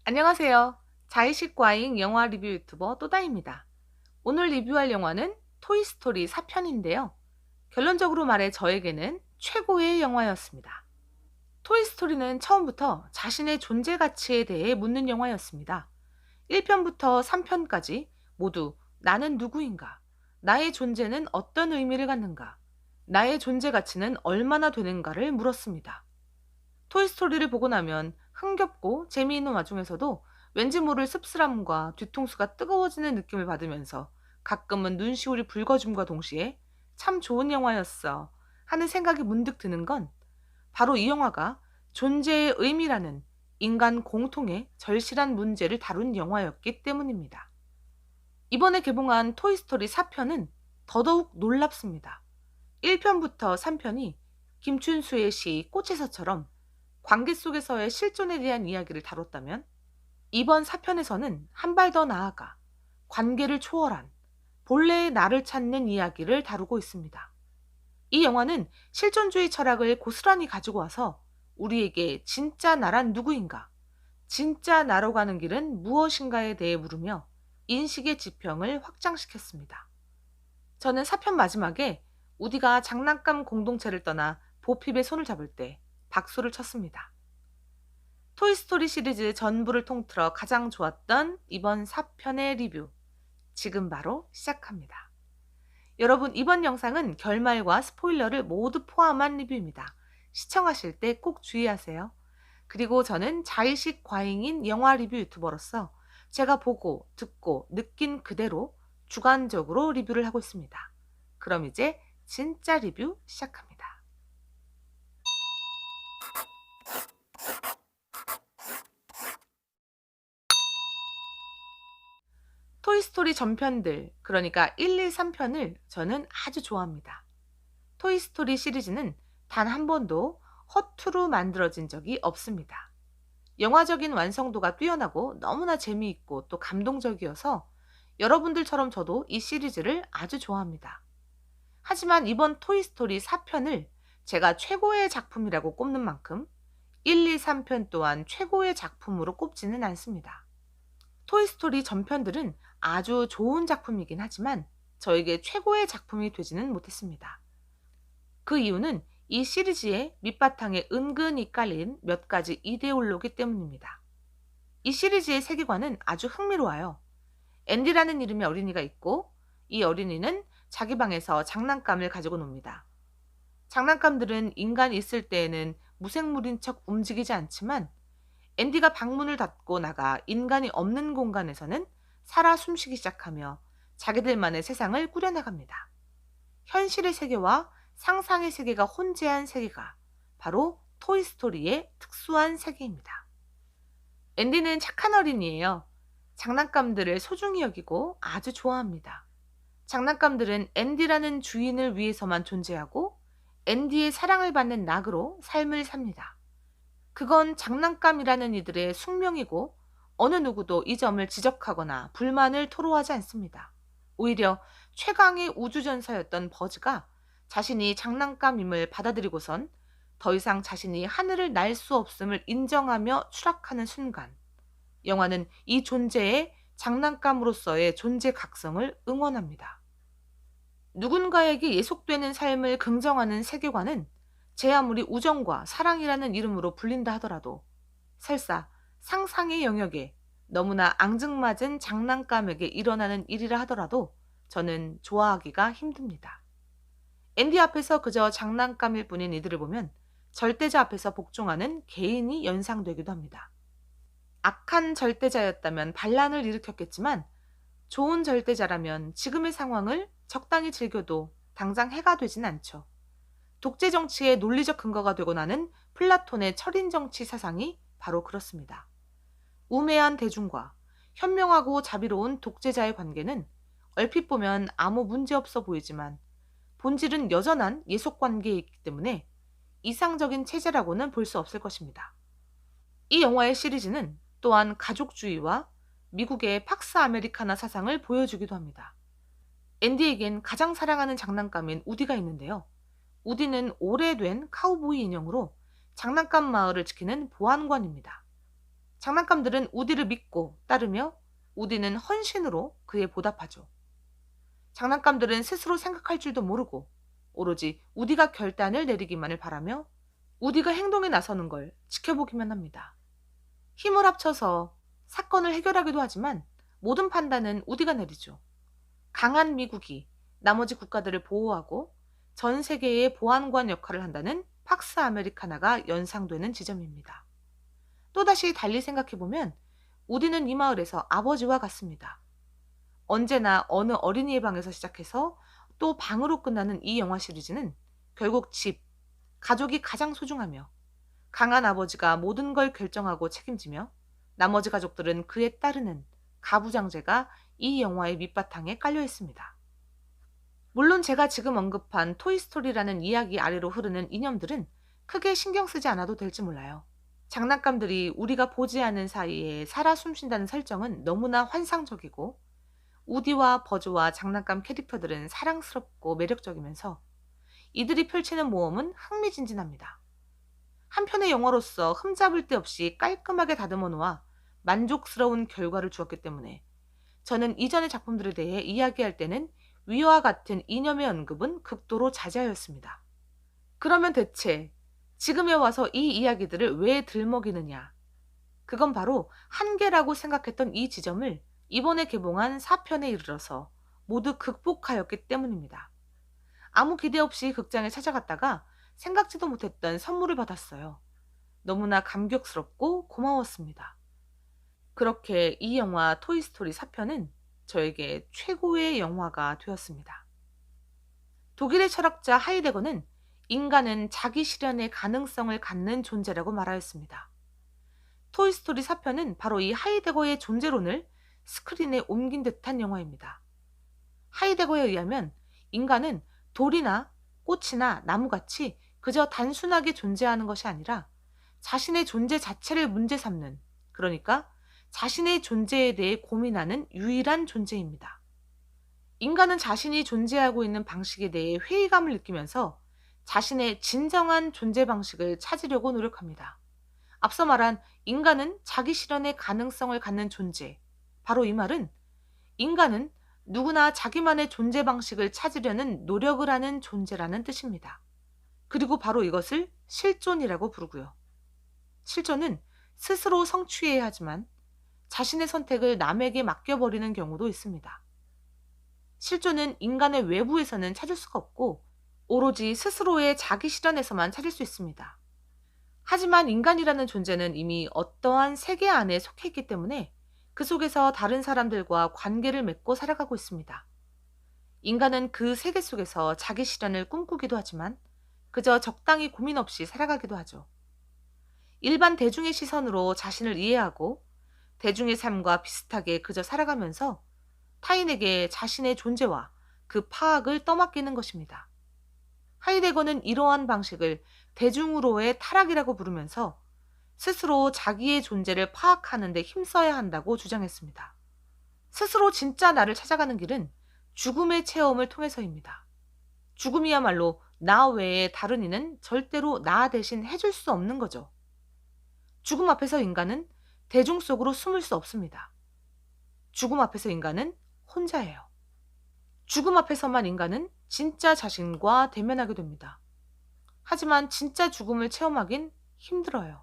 안녕하세요. 자의식 과잉 영화 리뷰 유튜버 또다입니다. 오늘 리뷰할 영화는 토이스토리 4편인데요. 결론적으로 말해 저에게는 최고의 영화였습니다. 토이스토리는 처음부터 자신의 존재 가치에 대해 묻는 영화였습니다. 1편부터 3편까지 모두 나는 누구인가? 나의 존재는 어떤 의미를 갖는가? 나의 존재 가치는 얼마나 되는가를 물었습니다. 토이스토리를 보고 나면 흥겹고 재미있는 와중에서도 왠지 모를 씁쓸함과 뒤통수가 뜨거워지는 느낌을 받으면서 가끔은 눈시울이 붉어짐과 동시에 참 좋은 영화였어 하는 생각이 문득 드는 건 바로 이 영화가 존재의 의미라는 인간 공통의 절실한 문제를 다룬 영화였기 때문입니다. 이번에 개봉한 토이스토리 4편은 더더욱 놀랍습니다. 1편부터 3편이 김춘수의 시 꽃에서처럼 관계 속에서의 실존에 대한 이야기를 다뤘다면 이번 4편에서는 한 발 더 나아가 관계를 초월한 본래의 나를 찾는 이야기를 다루고 있습니다. 이 영화는 실존주의 철학을 고스란히 가지고 와서 우리에게 진짜 나란 누구인가, 진짜 나로 가는 길은 무엇인가에 대해 물으며 인식의 지평을 확장시켰습니다. 저는 4편 마지막에 우디가 장난감 공동체를 떠나 보핍의 손을 잡을 때 박수를 쳤습니다. 토이스토리 시리즈 전부를 통틀어 가장 좋았던 이번 4편의 리뷰, 지금 바로 시작합니다. 여러분, 이번 영상은 결말과 스포일러를 모두 포함한 리뷰입니다. 시청하실 때 꼭 주의하세요. 그리고 저는 자의식 과잉인 영화 리뷰 유튜버로서 제가 보고, 듣고, 느낀 그대로 주관적으로 리뷰를 하고 있습니다. 그럼 이제 진짜 리뷰 시작합니다. 토이스토리 전편들, 그러니까 1, 2, 3편을 저는 아주 좋아합니다. 토이스토리 시리즈는 단 한 번도 허투루 만들어진 적이 없습니다. 영화적인 완성도가 뛰어나고 너무나 재미있고 또 감동적이어서 여러분들처럼 저도 이 시리즈를 아주 좋아합니다. 하지만 이번 토이스토리 4편을 제가 최고의 작품이라고 꼽는 만큼 1, 2, 3편 또한 최고의 작품으로 꼽지는 않습니다. 토이스토리 전편들은 아주 좋은 작품이긴 하지만 저에게 최고의 작품이 되지는 못했습니다. 그 이유는 이 시리즈의 밑바탕에 은근히 깔린 몇 가지 이데올로기 때문입니다. 이 시리즈의 세계관은 아주 흥미로워요. 앤디라는 이름의 어린이가 있고 이 어린이는 자기 방에서 장난감을 가지고 놉니다. 장난감들은 인간이 있을 때에는 무생물인 척 움직이지 않지만 앤디가 방문을 닫고 나가 인간이 없는 공간에서는 살아 숨쉬기 시작하며 자기들만의 세상을 꾸려나갑니다. 현실의 세계와 상상의 세계가 혼재한 세계가 바로 토이스토리의 특수한 세계입니다. 앤디는 착한 어린이에요. 장난감들을 소중히 여기고 아주 좋아합니다. 장난감들은 앤디라는 주인을 위해서만 존재하고 앤디의 사랑을 받는 낙으로 삶을 삽니다. 그건 장난감이라는 이들의 숙명이고 어느 누구도 이 점을 지적하거나 불만을 토로하지 않습니다. 오히려 최강의 우주전사였던 버즈가 자신이 장난감임을 받아들이고선 더 이상 자신이 하늘을 날 수 없음을 인정하며 추락하는 순간, 영화는 이 존재의 장난감으로서의 존재 각성을 응원합니다. 누군가에게 예속되는 삶을 긍정하는 세계관은 제 아무리 우정과 사랑이라는 이름으로 불린다 하더라도 설사 상상의 영역에 너무나 앙증맞은 장난감에게 일어나는 일이라 하더라도 저는 좋아하기가 힘듭니다. 앤디 앞에서 그저 장난감일 뿐인 이들을 보면 절대자 앞에서 복종하는 개인이 연상되기도 합니다. 악한 절대자였다면 반란을 일으켰겠지만 좋은 절대자라면 지금의 상황을 적당히 즐겨도 당장 해가 되진 않죠. 독재 정치의 논리적 근거가 되고 나는 플라톤의 철인 정치 사상이 바로 그렇습니다. 우매한 대중과 현명하고 자비로운 독재자의 관계는 얼핏 보면 아무 문제 없어 보이지만 본질은 여전한 예속 관계이기 때문에 이상적인 체제라고는 볼 수 없을 것입니다. 이 영화의 시리즈는 또한 가족주의와 미국의 팍스 아메리카나 사상을 보여주기도 합니다. 앤디에겐 가장 사랑하는 장난감인 우디가 있는데요. 우디는 오래된 카우보이 인형으로 장난감 마을을 지키는 보안관입니다. 장난감들은 우디를 믿고 따르며 우디는 헌신으로 그에 보답하죠. 장난감들은 스스로 생각할 줄도 모르고 오로지 우디가 결단을 내리기만을 바라며 우디가 행동에 나서는 걸 지켜보기만 합니다. 힘을 합쳐서 사건을 해결하기도 하지만 모든 판단은 우디가 내리죠. 강한 미국이 나머지 국가들을 보호하고 전 세계의 보안관 역할을 한다는 팍스 아메리카나가 연상되는 지점입니다. 또다시 달리 생각해보면 우디는 이 마을에서 아버지와 같습니다. 언제나 어느 어린이의 방에서 시작해서 또 방으로 끝나는 이 영화 시리즈는 결국 집, 가족이 가장 소중하며 강한 아버지가 모든 걸 결정하고 책임지며 나머지 가족들은 그에 따르는 가부장제가 이 영화의 밑바탕에 깔려 있습니다. 물론 제가 지금 언급한 토이스토리라는 이야기 아래로 흐르는 이념들은 크게 신경 쓰지 않아도 될지 몰라요. 장난감들이 우리가 보지 않는 사이에 살아 숨쉰다는 설정은 너무나 환상적이고 우디와 버즈와 장난감 캐릭터들은 사랑스럽고 매력적이면서 이들이 펼치는 모험은 흥미진진합니다. 한편의 영화로서 흠잡을 데 없이 깔끔하게 다듬어 놓아 만족스러운 결과를 주었기 때문에 저는 이전의 작품들에 대해 이야기할 때는 위와 같은 이념의 언급은 극도로 자제하였습니다. 그러면 대체 지금에 와서 이 이야기들을 왜 들먹이느냐? 그건 바로 한계라고 생각했던 이 지점을 이번에 개봉한 4편에 이르러서 모두 극복하였기 때문입니다. 아무 기대 없이 극장에 찾아갔다가 생각지도 못했던 선물을 받았어요. 너무나 감격스럽고 고마웠습니다. 그렇게 이 영화 토이스토리 4편은 저에게 최고의 영화가 되었습니다. 독일의 철학자 하이데거는 인간은 자기 실현의 가능성을 갖는 존재라고 말하였습니다. 토이스토리 4편은 바로 이 하이데거의 존재론을 스크린에 옮긴 듯한 영화입니다. 하이데거에 의하면 인간은 돌이나 꽃이나 나무같이 그저 단순하게 존재하는 것이 아니라 자신의 존재 자체를 문제 삼는, 그러니까 자신의 존재에 대해 고민하는 유일한 존재입니다. 인간은 자신이 존재하고 있는 방식에 대해 회의감을 느끼면서 자신의 진정한 존재 방식을 찾으려고 노력합니다. 앞서 말한 인간은 자기 실현의 가능성을 갖는 존재. 바로 이 말은 인간은 누구나 자기만의 존재 방식을 찾으려는 노력을 하는 존재라는 뜻입니다. 그리고 바로 이것을 실존이라고 부르고요. 실존은 스스로 성취해야 하지만 자신의 선택을 남에게 맡겨버리는 경우도 있습니다. 실존은 인간의 외부에서는 찾을 수가 없고 오로지 스스로의 자기 실현에서만 찾을 수 있습니다. 하지만 인간이라는 존재는 이미 어떠한 세계 안에 속해 있기 때문에 그 속에서 다른 사람들과 관계를 맺고 살아가고 있습니다. 인간은 그 세계 속에서 자기 실현을 꿈꾸기도 하지만 그저 적당히 고민 없이 살아가기도 하죠. 일반 대중의 시선으로 자신을 이해하고 대중의 삶과 비슷하게 그저 살아가면서 타인에게 자신의 존재와 그 파악을 떠맡기는 것입니다. 하이데거는 이러한 방식을 대중으로의 타락이라고 부르면서 스스로 자기의 존재를 파악하는 데 힘써야 한다고 주장했습니다. 스스로 진짜 나를 찾아가는 길은 죽음의 체험을 통해서입니다. 죽음이야말로 나 외에 다른 이는 절대로 나 대신 해줄 수 없는 거죠. 죽음 앞에서 인간은 대중 속으로 숨을 수 없습니다. 죽음 앞에서 인간은 혼자예요. 죽음 앞에서만 인간은 진짜 자신과 대면하게 됩니다. 하지만 진짜 죽음을 체험하긴 힘들어요.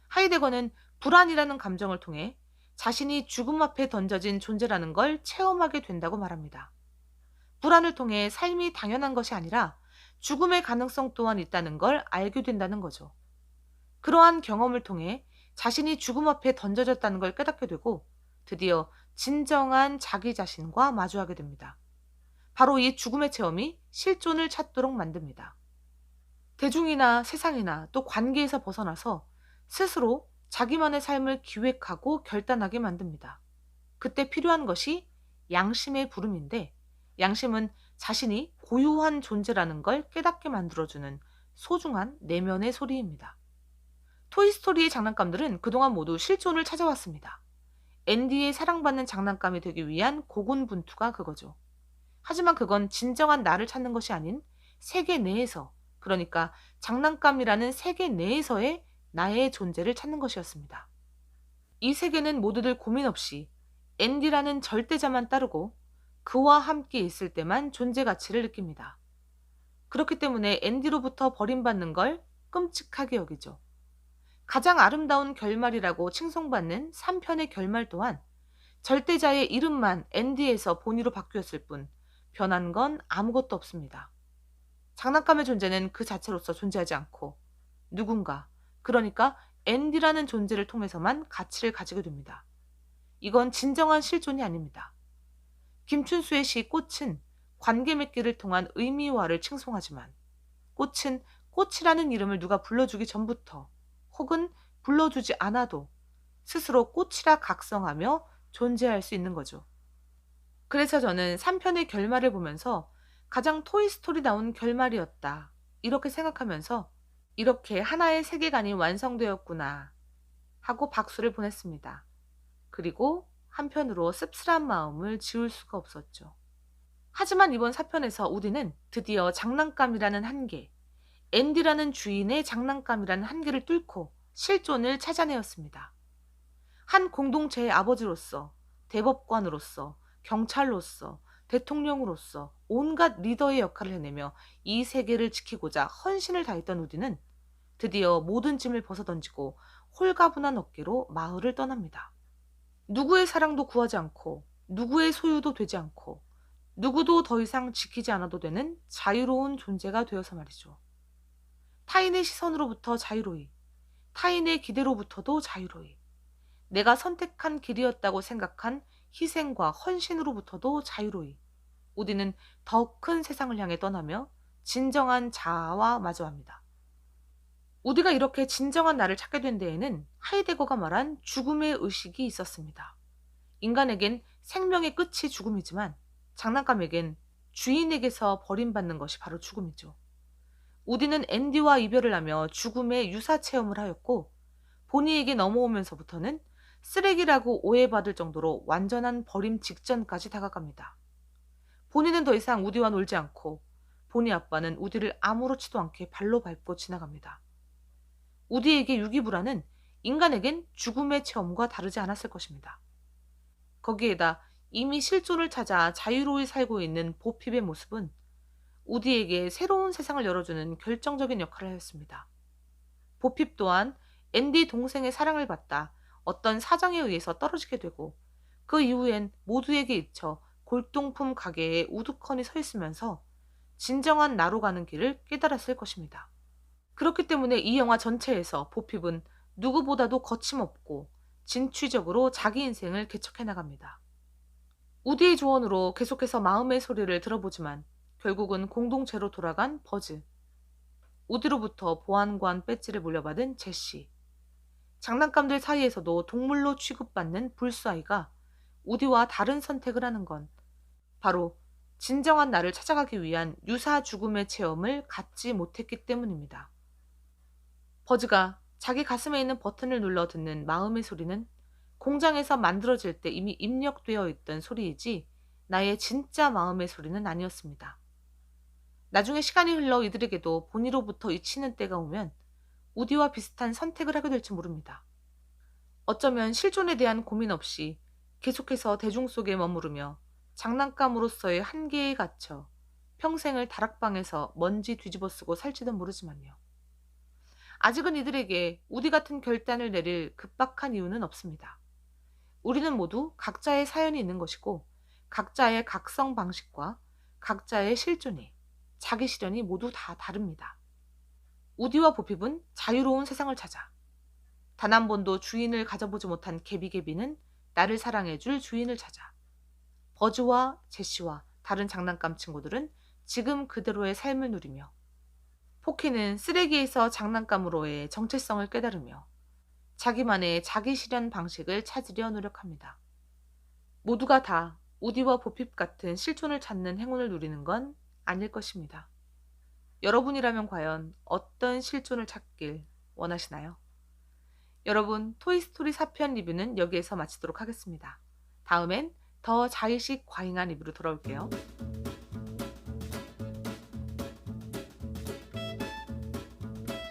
하이데거는 불안이라는 감정을 통해 자신이 죽음 앞에 던져진 존재라는 걸 체험하게 된다고 말합니다. 불안을 통해 삶이 당연한 것이 아니라 죽음의 가능성 또한 있다는 걸 알게 된다는 거죠. 그러한 경험을 통해 자신이 죽음 앞에 던져졌다는 걸 깨닫게 되고 드디어 진정한 자기 자신과 마주하게 됩니다. 바로 이 죽음의 체험이 실존을 찾도록 만듭니다. 대중이나 세상이나 또 관계에서 벗어나서 스스로 자기만의 삶을 기획하고 결단하게 만듭니다. 그때 필요한 것이 양심의 부름인데 양심은 자신이 고유한 존재라는 걸 깨닫게 만들어주는 소중한 내면의 소리입니다. 토이스토리의 장난감들은 그동안 모두 실존을 찾아왔습니다. 앤디의 사랑받는 장난감이 되기 위한 고군분투가 그거죠. 하지만 그건 진정한 나를 찾는 것이 아닌 세계 내에서, 그러니까 장난감이라는 세계 내에서의 나의 존재를 찾는 것이었습니다. 이 세계는 모두들 고민 없이 앤디라는 절대자만 따르고 그와 함께 있을 때만 존재 가치를 느낍니다. 그렇기 때문에 앤디로부터 버림받는 걸 끔찍하게 여기죠. 가장 아름다운 결말이라고 칭송받는 3편의 결말 또한 절대자의 이름만 앤디에서 보니로 바뀌었을 뿐 변한 건 아무것도 없습니다. 장난감의 존재는 그 자체로서 존재하지 않고 누군가, 그러니까 앤디라는 존재를 통해서만 가치를 가지게 됩니다. 이건 진정한 실존이 아닙니다. 김춘수의 시 꽃은 관계 맺기를 통한 의미화를 칭송하지만 꽃은 꽃이라는 이름을 누가 불러주기 전부터 혹은 불러주지 않아도 스스로 꽃이라 각성하며 존재할 수 있는 거죠. 그래서 저는 3편의 결말을 보면서 가장 토이스토리다운 결말이었다, 이렇게 생각하면서 이렇게 하나의 세계관이 완성되었구나 하고 박수를 보냈습니다. 그리고 한편으로 씁쓸한 마음을 지울 수가 없었죠. 하지만 이번 4편에서 우디는 드디어 장난감이라는 한계, 앤디라는 주인의 장난감이라는 한계를 뚫고 실존을 찾아내었습니다. 한 공동체의 아버지로서, 대법관으로서, 경찰로서, 대통령으로서 온갖 리더의 역할을 해내며 이 세계를 지키고자 헌신을 다했던 우디는 드디어 모든 짐을 벗어던지고 홀가분한 어깨로 마을을 떠납니다. 누구의 사랑도 구하지 않고 누구의 소유도 되지 않고 누구도 더 이상 지키지 않아도 되는 자유로운 존재가 되어서 말이죠. 타인의 시선으로부터 자유로이, 타인의 기대로부터도 자유로이, 내가 선택한 길이었다고 생각한 희생과 헌신으로부터도 자유로이, 우디는 더 큰 세상을 향해 떠나며 진정한 자아와 마주합니다. 우디가 이렇게 진정한 나를 찾게 된 데에는 하이데거가 말한 죽음의 의식이 있었습니다. 인간에겐 생명의 끝이 죽음이지만 장난감에겐 주인에게서 버림받는 것이 바로 죽음이죠. 우디는 앤디와 이별을 하며 죽음의 유사 체험을 하였고 보니에게 넘어오면서부터는 쓰레기라고 오해받을 정도로 완전한 버림 직전까지 다가갑니다. 보니는 더 이상 우디와 놀지 않고 보니 아빠는 우디를 아무렇지도 않게 발로 밟고 지나갑니다. 우디에게 유기불안은 인간에겐 죽음의 체험과 다르지 않았을 것입니다. 거기에다 이미 실존을 찾아 자유로이 살고 있는 보핍의 모습은 우디에게 새로운 세상을 열어주는 결정적인 역할을 하였습니다. 보핍 또한 앤디 동생의 사랑을 받다 어떤 사정에 의해서 떨어지게 되고 그 이후엔 모두에게 잊혀 골동품 가게에 우두커니 서 있으면서 진정한 나로 가는 길을 깨달았을 것입니다. 그렇기 때문에 이 영화 전체에서 보핍은 누구보다도 거침없고 진취적으로 자기 인생을 개척해 나갑니다. 우디의 조언으로 계속해서 마음의 소리를 들어보지만 결국은 공동체로 돌아간 버즈, 우디로부터 보안관 배지를 물려받은 제시, 장난감들 사이에서도 동물로 취급받는 불스아이가 우디와 다른 선택을 하는 건 바로 진정한 나를 찾아가기 위한 유사 죽음의 체험을 갖지 못했기 때문입니다. 버즈가 자기 가슴에 있는 버튼을 눌러 듣는 마음의 소리는 공장에서 만들어질 때 이미 입력되어 있던 소리이지 나의 진짜 마음의 소리는 아니었습니다. 나중에 시간이 흘러 이들에게도 본의로부터 잊히는 때가 오면 우디와 비슷한 선택을 하게 될지 모릅니다. 어쩌면 실존에 대한 고민 없이 계속해서 대중 속에 머무르며 장난감으로서의 한계에 갇혀 평생을 다락방에서 먼지 뒤집어 쓰고 살지도 모르지만요. 아직은 이들에게 우디 같은 결단을 내릴 급박한 이유는 없습니다. 우리는 모두 각자의 사연이 있는 것이고 각자의 각성 방식과 각자의 실존이, 자기 실현이 모두 다 다릅니다. 우디와 보핍은 자유로운 세상을 찾아 단 한 번도 주인을 가져보지 못한 개비개비는 나를 사랑해줄 주인을 찾아 버즈와 제시와 다른 장난감 친구들은 지금 그대로의 삶을 누리며 포키는 쓰레기에서 장난감으로의 정체성을 깨달으며 자기만의 자기 실현 방식을 찾으려 노력합니다. 모두가 다 우디와 보핍 같은 실존을 찾는 행운을 누리는 건 아닐 것입니다. 여러분이라면 과연 어떤 실존을 찾길 원하시나요? 여러분, 토이스토리 4편 리뷰는 여기에서 마치도록 하겠습니다. 다음엔 더 자의식 과잉한 리뷰로 돌아올게요.